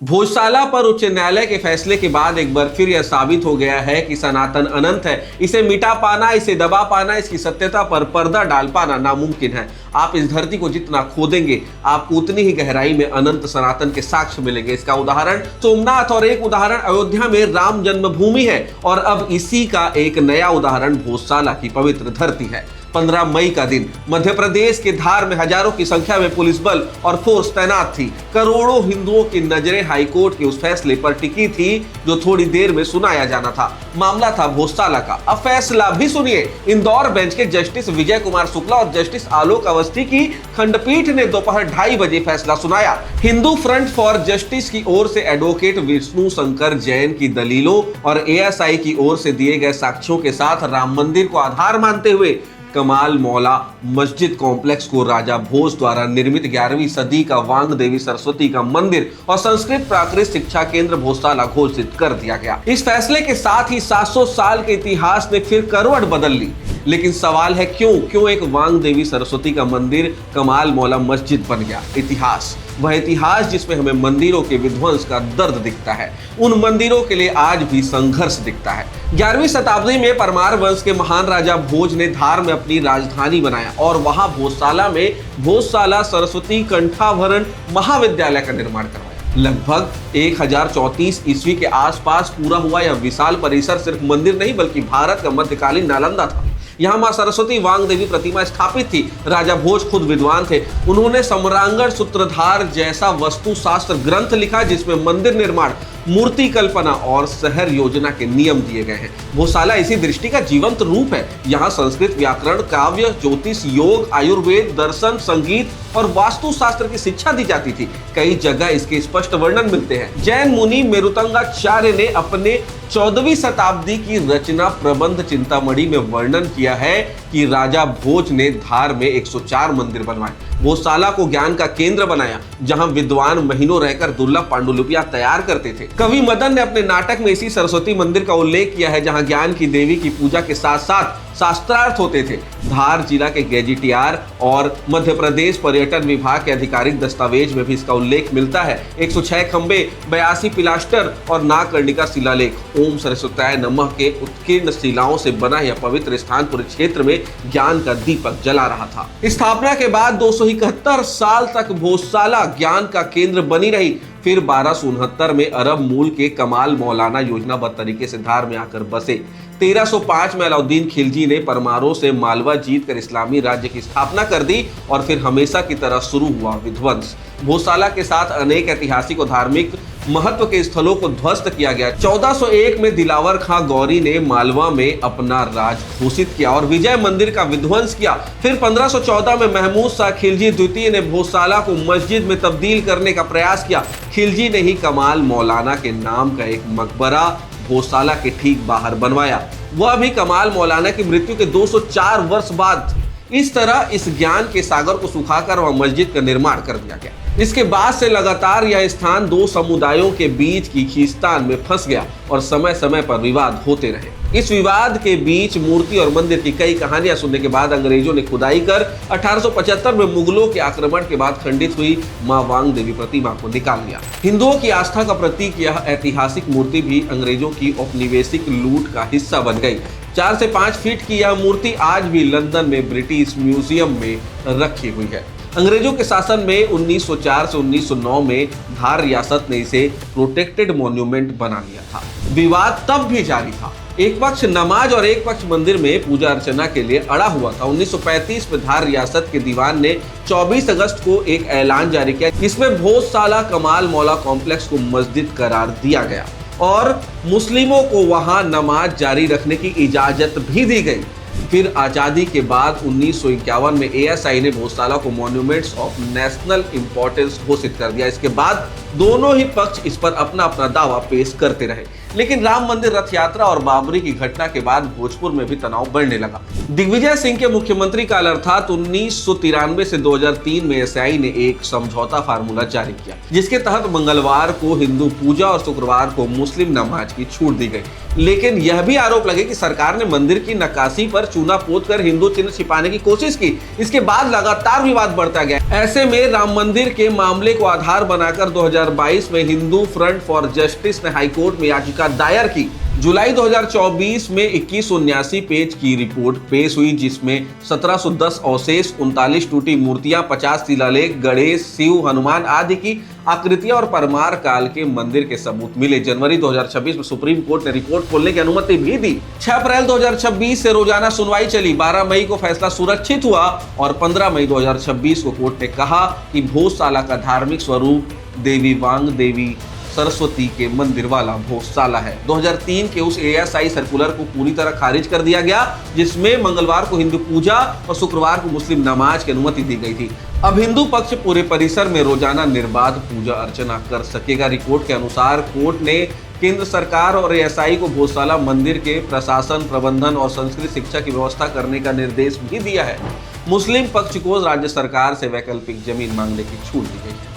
भोजशाला पर उच्च न्यायालय के फैसले के बाद एक बार फिर यह साबित हो गया है कि सनातन अनंत है। इसे मिटा पाना, इसे दबा पाना, इसकी सत्यता पर पर्दा डाल पाना नामुमकिन है। आप इस धरती को जितना खोदेंगे आपको उतनी ही गहराई में अनंत सनातन के साक्ष्य मिलेंगे। इसका उदाहरण सोमनाथ और एक उदाहरण अयोध्या में राम जन्मभूमि है और अब इसी का एक नया उदाहरण भोजशाला की पवित्र धरती है। 15 मई का दिन मध्य प्रदेश के धार में हजारों की संख्या में पुलिस बल और फोर्स तैनात थी। करोड़ों हिंदुओं की नजरें हाईकोर्ट के उस फैसले पर टिकी थी जो थोड़ी देर में सुनाया जाना था। मामला था भोजशाला का। अब फैसला भी सुनिए। इंदौर बेंच के जस्टिस विजय कुमार शुक्ला और जस्टिस आलोक अवस्थी की खंडपीठ ने दोपहर 2:30 बजे फैसला सुनाया। हिंदू फ्रंट फॉर जस्टिस की ओर से एडवोकेट विष्णु शंकर जैन की दलीलों और एएसआई की ओर से दिए गए साक्ष्यों के साथ राम मंदिर को आधार मानते हुए कमाल मौला मस्जिद कॉम्प्लेक्स को राजा भोज द्वारा निर्मित 11वीं सदी का वांग देवी सरस्वती का मंदिर और संस्कृत प्राकृत शिक्षा केंद्र भोजशाला घोषित कर दिया गया। इस फैसले के साथ ही 700 साल के इतिहास ने फिर करवट बदल ली। लेकिन सवाल है क्यों एक वांग देवी सरस्वती का मंदिर कमाल मौला मस्जिद बन गया। इतिहास, वह इतिहास जिसमें हमें मंदिरों के विध्वंस का दर्द दिखता है, उन मंदिरों के लिए आज भी संघर्ष दिखता है। 11वीं शताब्दी में परमार वंश के महान राजा भोज ने धार में अपनी राजधानी बनाया और वहां भोजशाला में भोजशाला सरस्वती कंठाभरण महाविद्यालय का निर्माण करवाया। लगभग 1034 ईस्वी के आसपास पूरा हुआ यह विशाल परिसर सिर्फ मंदिर नहीं बल्कि भारत का मध्यकालीन नालंदा था। यहाँ मां सरस्वती वांग देवी प्रतिमा स्थापित थी। राजा भोज खुद विद्वान थे। उन्होंने सम्रांगण सूत्रधार जैसा वस्तु शास्त्र ग्रंथ लिखा जिसमें मंदिर निर्माण, मूर्ति कल्पना और शहर योजना के नियम दिए गए हैं। भोजशाला इसी दृष्टि का जीवंत रूप है। यहाँ संस्कृत व्याकरण, काव्य, ज्योतिष, योग, आयुर्वेद, दर्शन, संगीत और वास्तु शास्त्र की शिक्षा दी जाती थी। कई जगह इसके स्पष्ट वर्णन मिलते हैं। जैन मुनि मेरुतंगाचार्य ने अपने 14वीं शताब्दी की रचना प्रबंध चिंतामणि में वर्णन किया है कि राजा भोज ने धार में 104 मंदिर बनवाए, भोजशाला को ज्ञान का केंद्र बनाया जहां विद्वान महीनों रहकर दुर्लभ पांडुलिपियां तैयार करते थे। कवि मदन ने अपने नाटक में इसी सरस्वती मंदिर का उल्लेख किया है जहां ज्ञान की देवी की पूजा के साथ साथ शास्त्रार्थ होते थे। धार जिला के गेजिटियार और मध्य प्रदेश पर्यटन विभाग के आधिकारिक दस्तावेज में भी इसका उल्लेख मिलता है। 106 खंबे, 82 पिलास्टर और नागकर्णिका शिलालेख। ओम सरस्वत्याय नमः के उत्कीर्ण शिलाओं से बना यह पवित्र स्थान पूरे क्षेत्र में ज्ञान का दीपक जला रहा था। स्थापना के बाद 271 साल तक भोजशाला ज्ञान का केंद्र बनी रही। फिर 1269 में अरब मूल के कमाल मौलाना योजनाबद्ध तरीके से धार में आकर बसे। 1305 में अलाउद्दीन खिलजी ने परमारों से मालवा जीतकर इस्लामी राज्य की स्थापना कर दी और फिर हमेशा की तरह शुरू हुआ विध्वंस। भोजशाला के साथ अनेक ऐतिहासिक और धार्मिक महत्व के स्थलों को ध्वस्त किया गया। 1401 में दिलावर खां गौरी ने मालवा में अपना राज घोषित किया और विजय मंदिर का विध्वंस किया। फिर 1514 में महमूद शाह खिलजी द्वितीय ने भोजशाला को मस्जिद में तब्दील करने का प्रयास किया। खिलजी ने ही कमाल मौलाना के नाम का एक मकबरा भोजशाला के ठीक बाहर बनवाया, वह भी कमाल मौलाना की मृत्यु के 204 वर्ष बाद। इस तरह इस ज्ञान के सागर को सुखाकर वह मस्जिद का निर्माण कर दिया गया। इसके बाद से लगातार यह स्थान दो समुदायों के बीच की खींचतान में फंस गया और समय समय पर विवाद होते रहे। इस विवाद के बीच मूर्ति और मंदिर की कई कहानियां सुनने के बाद अंग्रेजों ने खुदाई कर 1875 में मुगलों के आक्रमण के बाद खंडित हुई मां वांग देवी प्रतिमा को निकाल लिया। हिंदुओं की आस्था का प्रतीक यह ऐतिहासिक मूर्ति भी अंग्रेजों की औपनिवेशिक लूट का हिस्सा बन गई। 4 से 5 फीट की यह मूर्ति आज भी लंदन में ब्रिटिश म्यूजियम में रखी हुई है। अंग्रेजों के शासन में 1904 से 1909 में धार रियासत ने इसे प्रोटेक्टेड मॉन्यूमेंट बना लिया था। विवाद तब भी जारी था। एक पक्ष नमाज और एक पक्ष मंदिर में पूजा अर्चना के लिए अड़ा हुआ था। 1935 में धार रियासत के दीवान ने 24 अगस्त को एक ऐलान जारी किया। इसमें भोजशाला कमाल मौला कॉम्प्लेक्स को मस्जिद करार दिया गया और मुस्लिमों को वहां नमाज जारी रखने की इजाजत भी दी गई। फिर आजादी के बाद 1951 में एएसआई ने भोजशाला को मॉन्यूमेंट्स ऑफ नेशनल इंपॉर्टेंस घोषित कर दिया। इसके बाद दोनों ही पक्ष इस पर अपना अपना दावा पेश करते रहे। लेकिन राम मंदिर रथ यात्रा और बाबरी की घटना के बाद भोजपुर में भी तनाव बढ़ने लगा। दिग्विजय सिंह के मुख्यमंत्री काल अर्थात 1993 से 2003 में एएसआई ने एक समझौता फार्मूला जारी किया जिसके तहत मंगलवार को हिंदू पूजा और शुक्रवार को मुस्लिम नमाज की छूट दी गई। लेकिन यह भी आरोप लगे कि सरकार ने मंदिर की नक्काशी पर चूना पोत कर हिंदू चिन्ह छिपाने की कोशिश की। इसके बाद लगातार विवाद बढ़ता गया। ऐसे में राम मंदिर के मामले को आधार बनाकर 2022 में हिंदू फ्रंट फॉर जस्टिस ने हाईकोर्ट में याचिका दायर की। जुलाई 2024 में 2179 पेज की रिपोर्ट पेश हुई, जिसमें 1710 अवशेष, 39 टूटी मूर्तियां, 50 शिलालेख, गणेश, शिव, हनुमान आदि की आकृतियां और परमार काल के मंदिर के सबूत मिले। जनवरी 2026 में सुप्रीम कोर्ट ने रिपोर्ट खोलने की अनुमति भी दी। 6 अप्रैल 2026 से रोजाना सुनवाई चली। 12 मई को फैसला सुरक्षित हुआ और 15 मई 2026 को कोर्ट ने कहा कि भोजशाला का धार्मिक स्वरूप देवी वांग देवी सरस्वती के मंदिर वाला भोजशाला है। 2003 के उस ASI सर्कुलर को पूरी तरह खारिज कर दिया गया, जिसमें मंगलवार को हिंदू पूजा और शुक्रवार को मुस्लिम नमाज की अनुमति दी गई थी। अब हिंदू पक्ष पूरे परिसर में रोजाना निर्बाध पूजा अर्चना कर सकेगा। रिपोर्ट के अनुसार कोर्ट ने केंद्र सरकार और ASI को भोजशाला मंदिर के प्रशासन, प्रबंधन और संस्कृत शिक्षा की व्यवस्था करने का निर्देश भी दिया है। मुस्लिम पक्ष को राज्य सरकार से वैकल्पिक जमीन मांगने की छूट दी गई है।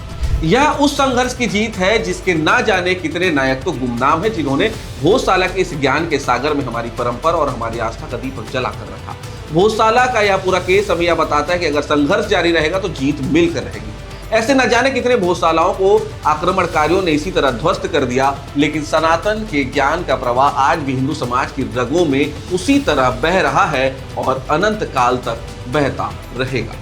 यह उस संघर्ष की जीत है जिसके ना जाने कितने नायक तो गुमनाम हैं, जिन्होंने भोजशाला के इस ज्ञान के सागर में हमारी परंपरा और हमारी आस्था का दीपक जलाकर रखा। भोजशाला का यह पूरा केस हमें यह बताता है कि अगर संघर्ष जारी रहेगा तो जीत मिलकर रहेगी। ऐसे न जाने कितने भोजशालाओं को आक्रमणकारियों ने इसी तरह ध्वस्त कर दिया, लेकिन सनातन के ज्ञान का प्रवाह आज भी हिंदू समाज की रगों में उसी तरह बह रहा है और अनंत काल तक बहता रहेगा।